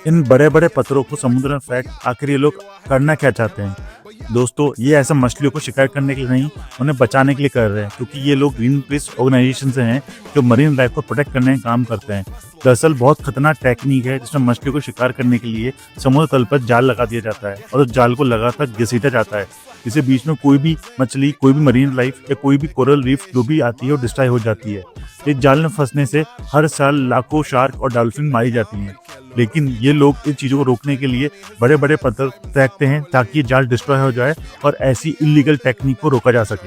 इन बड़े-बड़े पत्थरों को समुद्र में फेंक आखिर ये लोग करना क्या चाहते हैं? दोस्तों, ये ऐसा मछलियों को शिकार करने के लिए नहीं, उन्हें बचाने के लिए कर रहे हैं क्योंकि ये लोग ग्रीन पीस ऑर्गेनाइजेशन से हैं, जो मरीन लाइफ को प्रोटेक्ट करने का काम करते हैं। दरअसल बहुत खतरनाक टेक्नीक है जिसमें मछलियों को शिकार करने के लिए समुद्र तल पर जाल लगा दिया जाता है और उस जाल को लगातार घसीटा जाता है। जिससे बीच में कोई भी मछली, कोई भी मरीन लाइफ या कोई भी कोरल रीफ जो भी आती है वो डिस्ट्रॉय हो जाती है। इस जाल में फंसने से हर साल लाखों शार्क और डॉल्फिन मारी जाती हैं। लेकिन ये लोग इन चीज़ों को रोकने के लिए बड़े-बड़े पत्थर फेंकते हैं ताकि ये जाल डिस्ट्रॉय हो जाए और ऐसी इल्लीगल टेक्निक को रोका जा सके।